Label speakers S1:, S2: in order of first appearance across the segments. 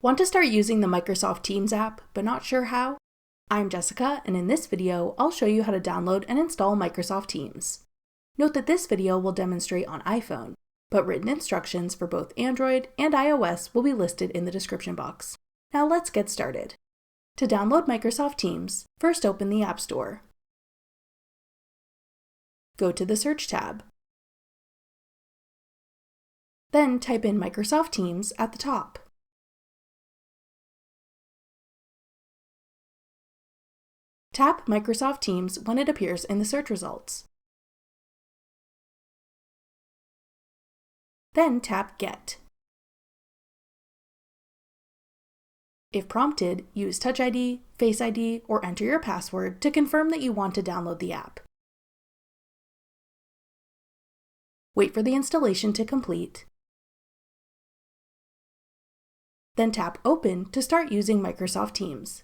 S1: Want to start using the Microsoft Teams app, but not sure how? I'm Jessica, and in this video, I'll show you how to download and install Microsoft Teams. Note that this video will demonstrate on iPhone, but written instructions for both Android and iOS will be listed in the description box. Now let's get started. To download Microsoft Teams, first open the App Store. Go to the Search tab. Then type in Microsoft Teams at the top. Tap Microsoft Teams when it appears in the search results. Then tap Get. If prompted, use Touch ID, Face ID, or enter your password to confirm that you want to download the app. Wait for the installation to complete. Then tap Open to start using Microsoft Teams.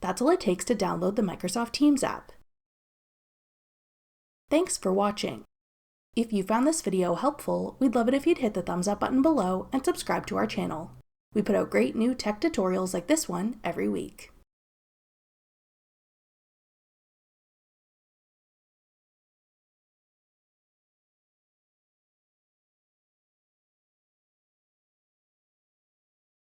S1: That's all it takes to download the Microsoft Teams app. Thanks for watching. If you found this video helpful, we'd love it if you'd hit the thumbs up button below and subscribe to our channel. We put out great new tech tutorials like this one every week.